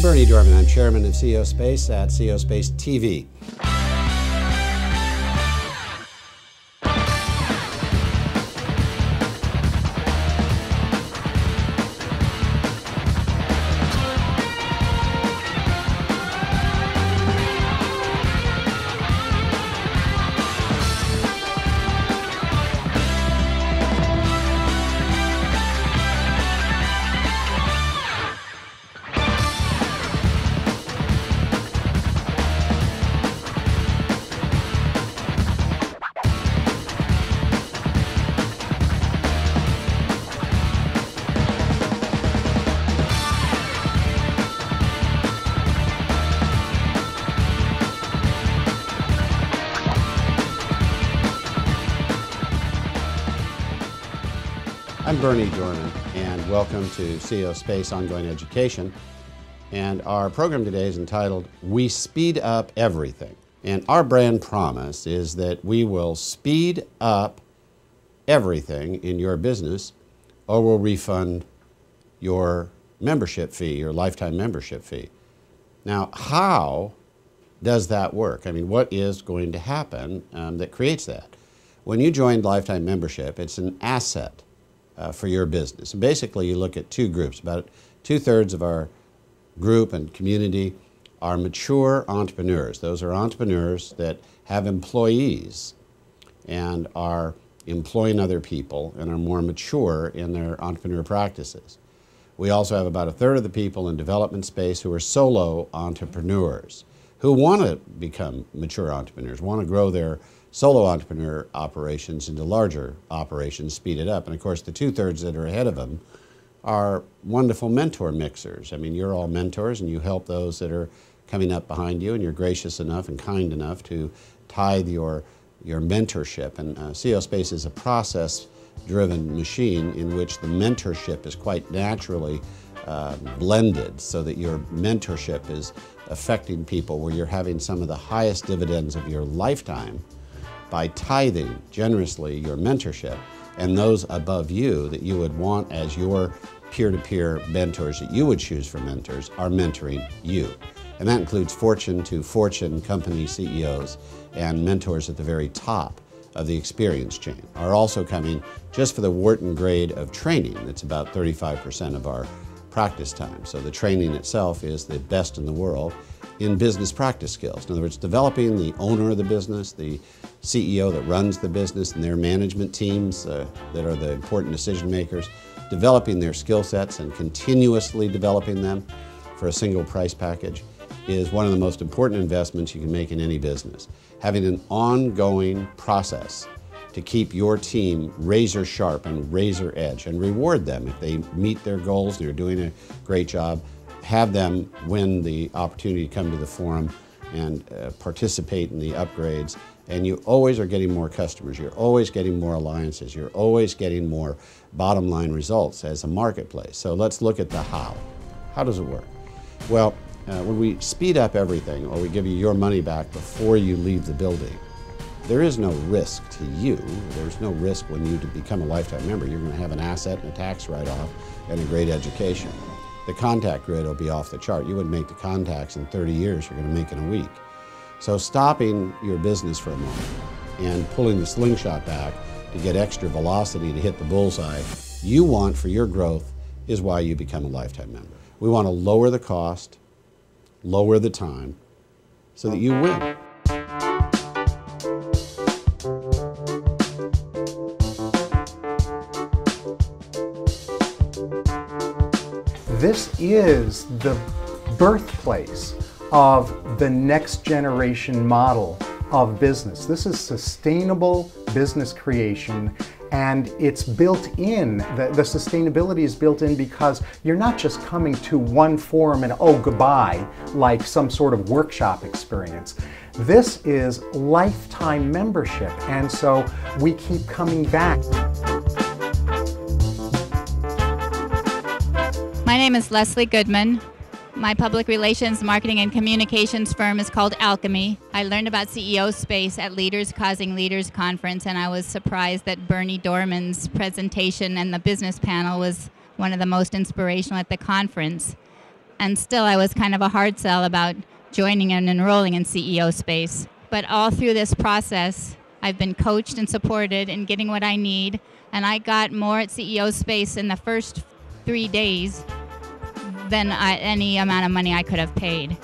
Berny Dohrmann. I'm chairman of CEO Space at CEO Space TV. I'm Berny Dohrmann, and welcome to CEO Space Ongoing Education. And our program today is entitled, We Speed Up Everything. And our brand promise is that we will speed up everything in your business, or we'll refund your membership fee, your lifetime membership fee. Now, how does that work? I mean, what is going to happen that creates that? When you join lifetime membership, it's an asset for your business. And basically, you look at two groups. About 2/3 of our group and community are mature entrepreneurs. Those are entrepreneurs that have employees and are employing other people and are more mature in their entrepreneur practices. We also have about 1/3 of the people in development space who are solo entrepreneurs who want to become mature entrepreneurs, want to grow their solo entrepreneur operations into larger operations, speed it up. And of course, the 2/3 that are ahead of them are wonderful mentor mixers. I mean, you're all mentors and you help those that are coming up behind you, and you're gracious enough and kind enough to tithe your mentorship. And CEO Space is a process-driven machine in which the mentorship is quite naturally blended so that your mentorship is affecting people where you're having some of the highest dividends of your lifetime by tithing generously your mentorship, and those above you that you would want as your peer-to-peer mentors that you would choose for mentors are mentoring you. And that includes Fortune to Fortune company CEOs and mentors at the very top of the experience chain are also coming just for the Wharton grade of training. That's about 35% of our practice time. So the training itself is the best in the world in business practice skills. In other words, developing the owner of the business, the CEO that runs the business, and their management teams that are the important decision makers, developing their skill sets and continuously developing them for a single price package is one of the most important investments you can make in any business. Having an ongoing process to keep your team razor sharp and razor edge, and reward them if they meet their goals and they're doing a great job. Have them win the opportunity to come to the forum and participate in the upgrades. And you always are getting more customers. You're always getting more alliances. You're always getting more bottom line results as a marketplace. So let's look at the how. How does it work? Well, when we speed up everything, or we give you your money back before you leave the building, there is no risk to you. There's no risk when you become a lifetime member. You're going to have an asset and a tax write-off and a great education. The contact grid will be off the chart. You wouldn't make the contacts in 30 years, you're going to make in a week. So stopping your business for a moment and pulling the slingshot back to get extra velocity to hit the bullseye you want for your growth is why you become a lifetime member. We want to lower the cost, lower the time, so that you win. This is the birthplace of the next generation model of business. This is sustainable business creation, and it's built in, the sustainability is built in because you're not just coming to one forum and oh, goodbye, like some sort of workshop experience. This is lifetime membership, and so we keep coming back. My name is Leslie Goodman. My public relations, marketing, and communications firm is called Alchemy. I learned about CEO Space at Leaders Causing Leaders Conference, and I was surprised that Berny Dohrmann's presentation and the business panel was one of the most inspirational at the conference. and still I was kind of a hard sell about joining and enrolling in CEO Space. But all through this process, I've been coached and supported in getting what I need, and I got more at CEO Space in the first 3 days than any amount of money I could have paid.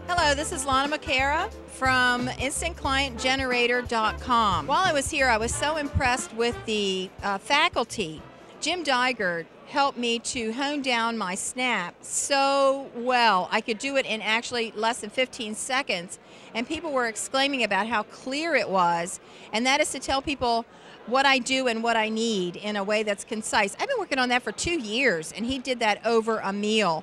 Hello, this is Lana McCara from InstantClientGenerator.com. While I was here, I was so impressed with the faculty. Jim Dygert helped me to hone down my snap so well. I could do it in actually less than 15 seconds, and people were exclaiming about how clear it was, and that is to tell people what I do and what I need in a way that's concise. I've been working on that for 2 years, and he did that over a meal.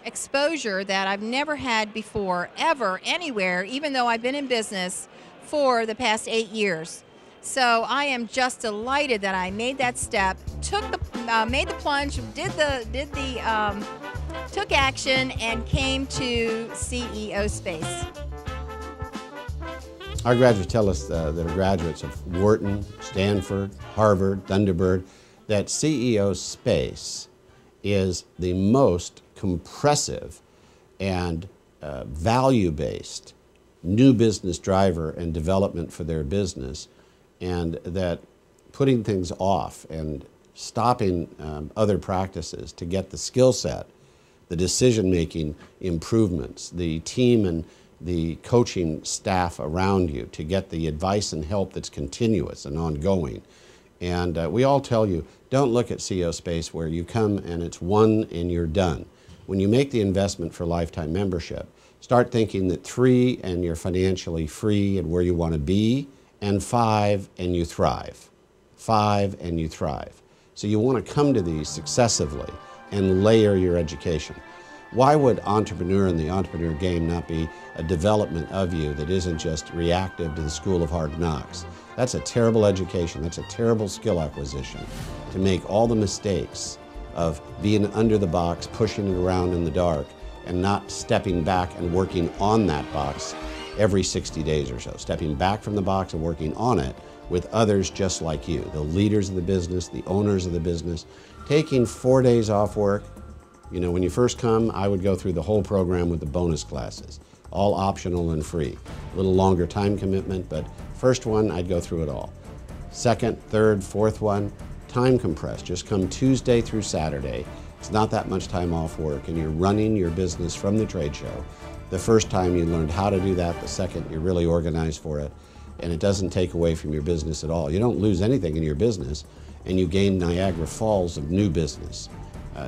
Exposure that I've never had before, ever, anywhere, even though I've been in business for the past 8 years. So I am just delighted that I made that step, made the plunge, took action, and came to CEO Space. Our graduates tell us that are graduates of Wharton, Stanford, Harvard, Thunderbird, that CEO Space is the most compressive and value-based new business driver and development for their business, and that putting things off and stopping other practices to get the skill set, the decision-making improvements, the team and the coaching staff around you to get the advice and help that's continuous and ongoing. And we all tell you, don't look at CEO Space where you come and it's one and you're done. When you make the investment for lifetime membership, start thinking that 3 and you're financially free and where you want to be, and 5 and you thrive. 5 and you thrive. So you want to come to these successively and layer your education. Why would entrepreneur in the entrepreneur game not be a development of you that isn't just reactive to the school of hard knocks? That's a terrible education. That's a terrible skill acquisition to make all the mistakes of being under the box, pushing it around in the dark, and not stepping back and working on that box every 60 days or so. Stepping back from the box and working on it with others just like you, the leaders of the business, the owners of the business. Taking 4 days off work. You know, when you first come, I would go through the whole program with the bonus classes, all optional and free. A little longer time commitment, but first one, I'd go through it all. Second, third, fourth one, time compressed. Just come Tuesday through Saturday. It's not that much time off work, and you're running your business from the trade show. The first time you learned how to do that, the second you're really organized for it, and it doesn't take away from your business at all. You don't lose anything in your business, and you gain Niagara Falls of new business.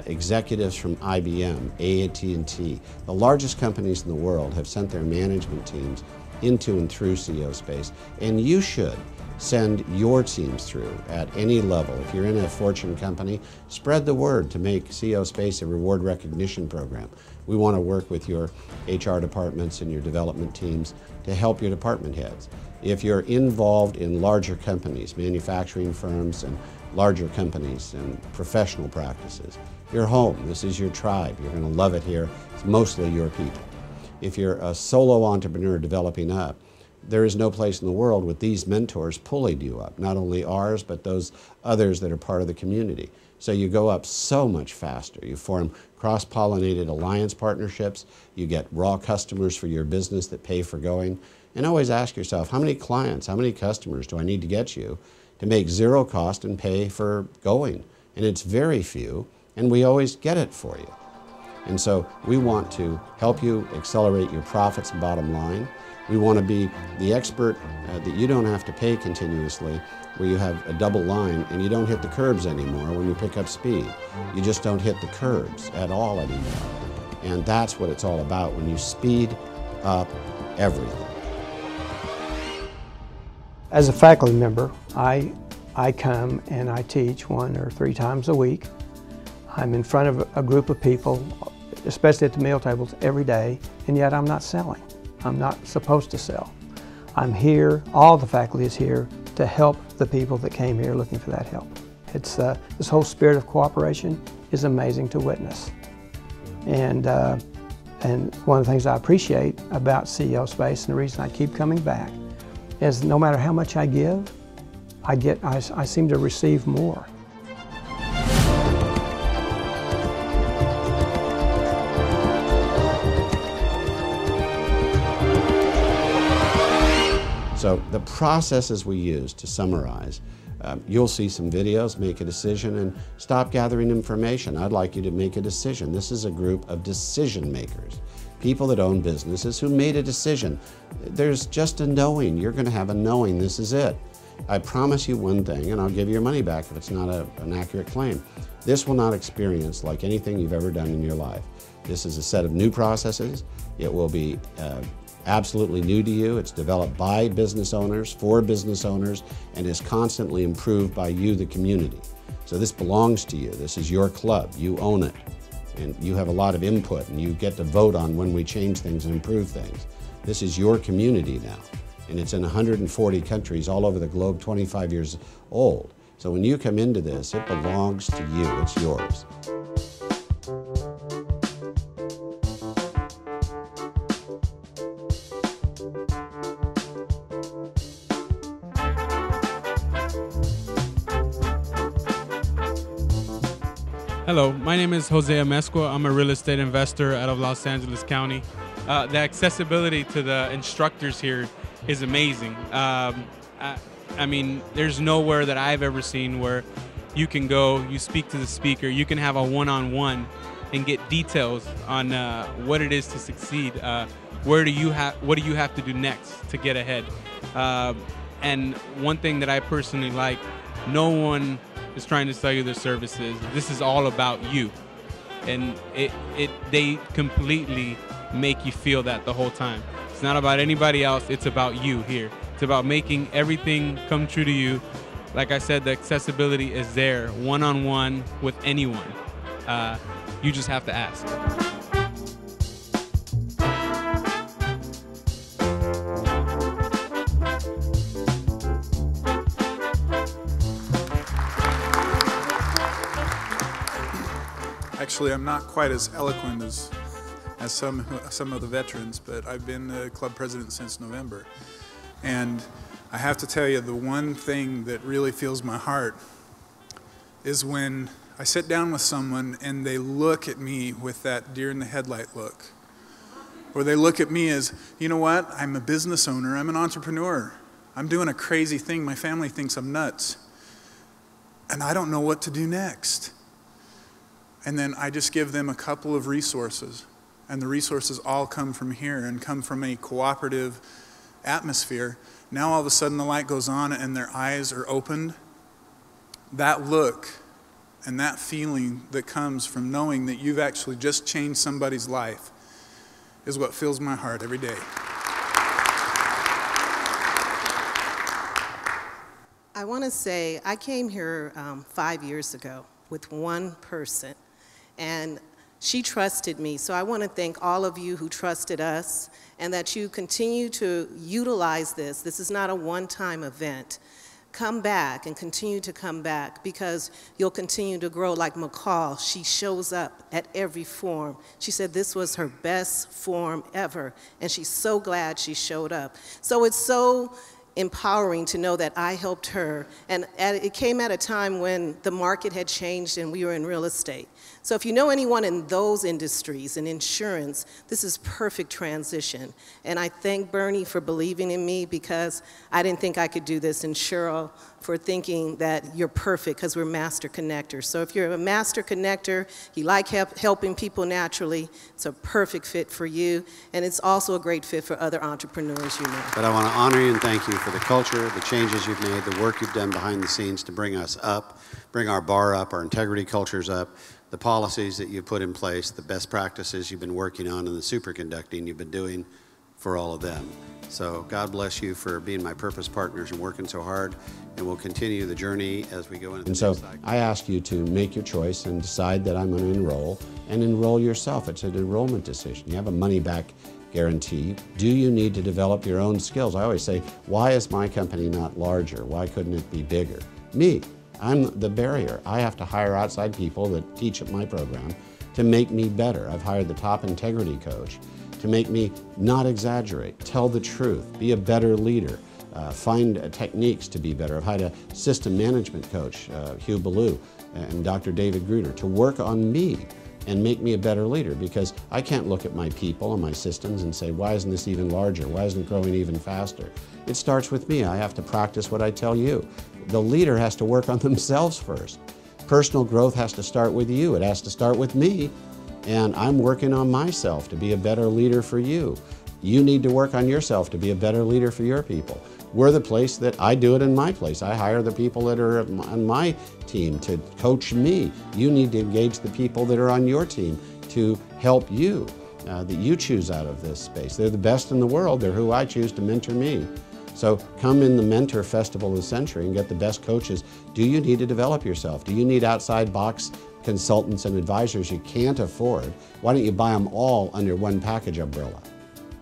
Executives from IBM, AT&T, the largest companies in the world have sent their management teams into and through CEO Space, and you should send your teams through at any level. If you're in a Fortune company, spread the word to make CEO Space a reward recognition program. We want to work with your HR departments and your development teams to help your department heads. If you're involved in larger companies, manufacturing firms and larger companies and professional practices, you're home. This is your tribe. You're going to love it here. It's mostly your people. If you're a solo entrepreneur developing up, there is no place in the world with these mentors pulling you up, not only ours, but those others that are part of the community. So you go up so much faster. You form cross-pollinated alliance partnerships. You get raw customers for your business that pay for going. And always ask yourself, how many clients, how many customers do I need to get you to make zero cost and pay for going? And it's very few, and we always get it for you. And so we want to help you accelerate your profits and bottom line. We want to be the expert that you don't have to pay continuously, where you have a double line and you don't hit the curbs anymore when you pick up speed. You just don't hit the curbs at all anymore. And that's what it's all about when you speed up everything. As a faculty member, I come and I teach 1 or 3 times a week. I'm in front of a group of people, especially at the meal tables, every day, and yet I'm not selling. I'm not supposed to sell. I'm here, all the faculty is here to help the people that came here looking for that help. It's this whole spirit of cooperation is amazing to witness. And one of the things I appreciate about CEO Space, and the reason I keep coming back, is no matter how much I give, I seem to receive more. So the processes we use, to summarize, you'll see some videos, make a decision, and stop gathering information. I'd like you to make a decision. This is a group of decision makers, people that own businesses who made a decision. There's just a knowing. You're going to have a knowing. This is it. I promise you one thing, and I'll give you your money back if it's not an accurate claim. This will not experience like anything you've ever done in your life. This is a set of new processes. It will be absolutely new to you. It's developed by business owners, for business owners, and is constantly improved by you, the community. So this belongs to you. This is your club. You own it. And you have a lot of input, and you get to vote on when we change things and improve things. This is your community now, and it's in 140 countries all over the globe, 25 years old. So when you come into this, it belongs to you. It's yours. Hello, my name is Jose Amezcua. I'm a real estate investor out of Los Angeles County. The accessibility to the instructors here is amazing. I mean, there's nowhere that I've ever seen where you can go, you speak to the speaker, you can have a one-on-one and get details on what it is to succeed. What do you have to do next to get ahead? And one thing that I personally like, no one is trying to sell you their services. This is all about you, and they completely make you feel that the whole time. It's not about anybody else. It's about you here. It's about making everything come true to you. Like I said, the accessibility is there, one-on-one with anyone. You just have to ask. Actually, I'm not quite as eloquent as some of the veterans, but I've been the club president since November. And I have to tell you, the one thing that really fills my heart is when I sit down with someone and they look at me with that deer in the headlight look. Or they look at me as, you know what, I'm a business owner, I'm an entrepreneur. I'm doing a crazy thing, my family thinks I'm nuts. And I don't know what to do next. And then I just give them a couple of resources. And the resources all come from here and come from a cooperative atmosphere. Now all of a sudden the light goes on and their eyes are opened. That look and that feeling that comes from knowing that you've actually just changed somebody's life is what fills my heart every day. I want to say I came here 5 years ago with one person, and she trusted me. So I want to thank all of you who trusted us, and that you continue to utilize this. This is not a one-time event. Come back and continue to come back, because you'll continue to grow. Like McCall, she shows up at every forum. She said this was her best forum ever, and she's so glad she showed up. So it's so empowering to know that I helped her, and it came at a time when the market had changed and we were in real estate. So if you know anyone in those industries, in insurance, this is perfect transition. And I thank Bernie for believing in me, because I didn't think I could do this, and Cheryl for thinking that you're perfect, because we're master connectors. So if you're a master connector, you like helping people naturally, it's a perfect fit for you, and it's also a great fit for other entrepreneurs you know. But I want to honor you and thank you for the culture, the changes you've made, the work you've done behind the scenes to bring us up, bring our bar up, our integrity cultures up, the policies that you put in place, the best practices you've been working on, and the superconducting you've been doing for all of them. So God bless you for being my purpose partners and working so hard, and we'll continue the journey as we go into the next cycle. I ask you to make your choice and decide that I'm going to enroll yourself. It's an enrollment decision. You have a money back guarantee. Do you need to develop your own skills? I always say, why is my company not larger? Why couldn't it be bigger? Me. I'm the barrier. I have to hire outside people that teach at my program to make me better. I've hired the top integrity coach to make me not exaggerate, tell the truth, be a better leader, find techniques to be better. I've had a system management coach, Hugh Ballou, and Dr. David Gruder, to work on me and make me a better leader, because I can't look at my people and my systems and say, why isn't this even larger? Why isn't it growing even faster? It starts with me. I have to practice what I tell you. The leader has to work on themselves first. Personal growth has to start with you. It has to start with me. And I'm working on myself to be a better leader for you. You need to work on yourself to be a better leader for your people. We're the place that I do it in my place. I hire the people that are on my team to coach me. You need to engage the people that are on your team to help you, that you choose out of this space. They're the best in the world. They're who I choose to mentor me. So come in the Mentor Festival of the Century and get the best coaches. Do you need to develop yourself? Do you need outside box consultants and advisors you can't afford? Why don't you buy them all under one package umbrella?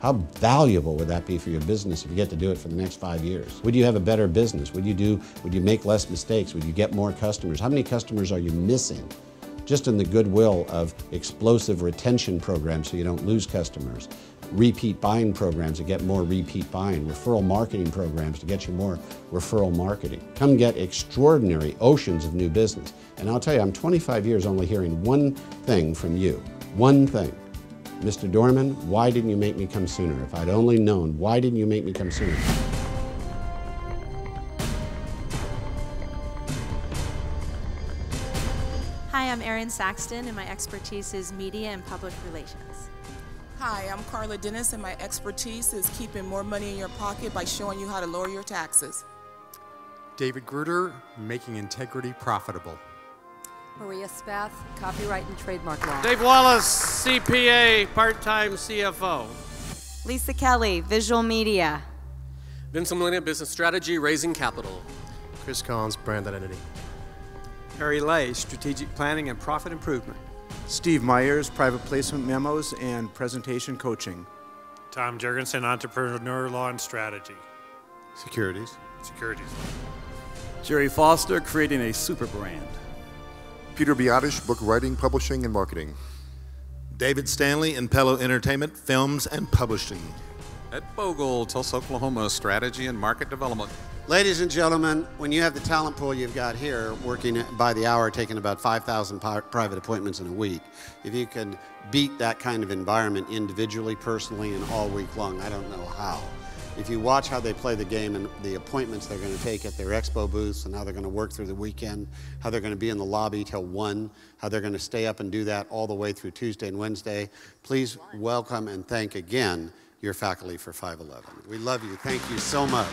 How valuable would that be for your business if you get to do it for the next 5 years? Would you have a better business? Would you make less mistakes? Would you get more customers? How many customers are you missing? Just in the goodwill of explosive retention programs so you don't lose customers, repeat buying programs to get more repeat buying, referral marketing programs to get you more referral marketing. Come get extraordinary oceans of new business. And I'll tell you, I'm 25 years only hearing one thing from you, one thing. Mr. Dohrmann, why didn't you make me come sooner? If I'd only known, why didn't you make me come sooner? Hi, I'm Erin Saxton, and my expertise is media and public relations. Hi, I'm Carla Dennis, and my expertise is keeping more money in your pocket by showing you how to lower your taxes. David Gruder, making integrity profitable. Maria Spath, copyright and trademark law. Dave Wallace, CPA, part-time CFO. Lisa Kelly, visual media. Vince Molina, business strategy, raising capital. Chris Collins, brand identity. Harry Lay, strategic planning and profit improvement. Steve Myers, private placement memos and presentation coaching. Tom Jurgensen, entrepreneur law and strategy. Securities. Jerry Foster, creating a super brand. Peter Biotish, book writing, publishing, and marketing. David Stanley, Impello Entertainment, films and publishing. Ed Bogle, Tulsa, Oklahoma, strategy and market development. Ladies and gentlemen, when you have the talent pool you've got here, working by the hour, taking about 5,000 private appointments in a week, if you can beat that kind of environment individually, personally, and all week long, I don't know how. If you watch how they play the game and the appointments they're going to take at their expo booths and how they're going to work through the weekend, how they're going to be in the lobby till 1, how they're going to stay up and do that all the way through Tuesday and Wednesday, please welcome and thank again your faculty for 511. We love you. Thank you so much.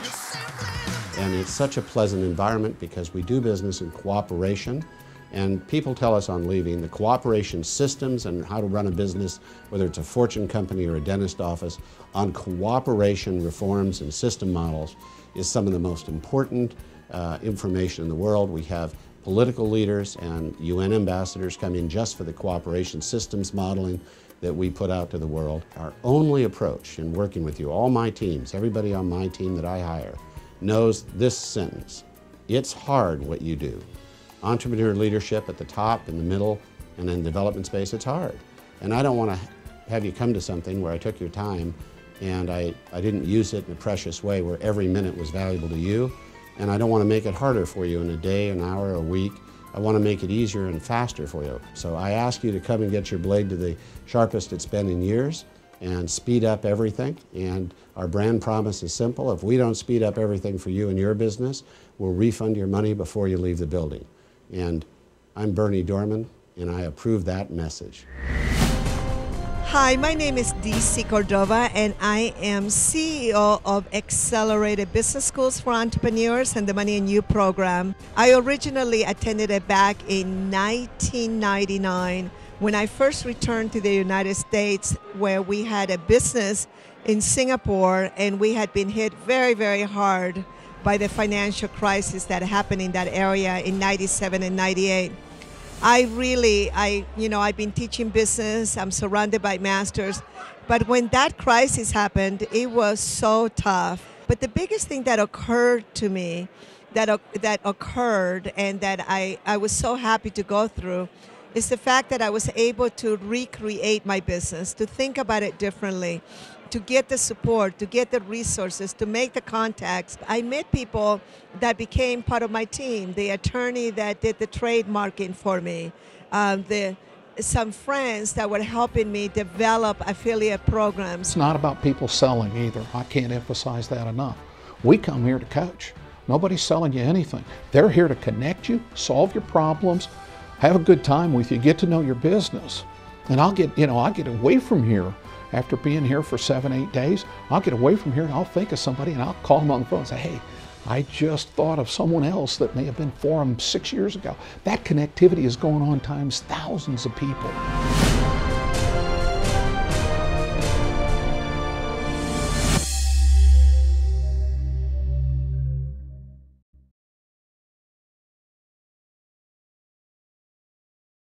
And it's such a pleasant environment because we do business in cooperation. And people tell us on leaving the cooperation systems and how to run a business, whether it's a fortune company or a dentist office, on cooperation reforms and system models is some of the most important information in the world. We have political leaders and UN ambassadors come in just for the cooperation systems modeling that we put out to the world. Our only approach in working with you, all my teams, everybody on my team that I hire, knows this sentence: it's hard what you do. Entrepreneur leadership at the top, in the middle, and in development space, it's hard. And I don't want to have you come to something where I took your time and I didn't use it in a precious way where every minute was valuable to you. And I don't want to make it harder for you in a day, an hour, a week. I want to make it easier and faster for you. So I ask you to come and get your blade to the sharpest it's been in years and speed up everything. And our brand promise is simple. If we don't speed up everything for you and your business, we'll refund your money before you leave the building. And I'm Berny Dohrmann, and I approve that message. Hi, my name is DC Cordova, and I am CEO of Accelerated Business Schools for Entrepreneurs and the Money and You program. I originally attended it back in 1999 when I first returned to the United States, where we had a business in Singapore, and we had been hit very, very hard by the financial crisis that happened in that area in 97 and 98. I've been teaching business, I'm surrounded by masters, but when that crisis happened, it was so tough. But the biggest thing that occurred to me, that occurred and that I was so happy to go through, is the fact that I was able to recreate my business, to think about it differently. to get the support, to get the resources, to make the contacts. I met people that became part of my team, the attorney that did the trademarking for me, some friends that were helping me develop affiliate programs. It's not about people selling either. I can't emphasize that enough. We come here to coach. Nobody's selling you anything. They're here to connect you, solve your problems, have a good time with you, get to know your business. And I'll get away from here after being here for 7-8 days. I'll get away from here and I'll think of somebody and I'll call them on the phone and say, hey, I just thought of someone else that may have been for them 6 years ago. That connectivity is going on times thousands of people.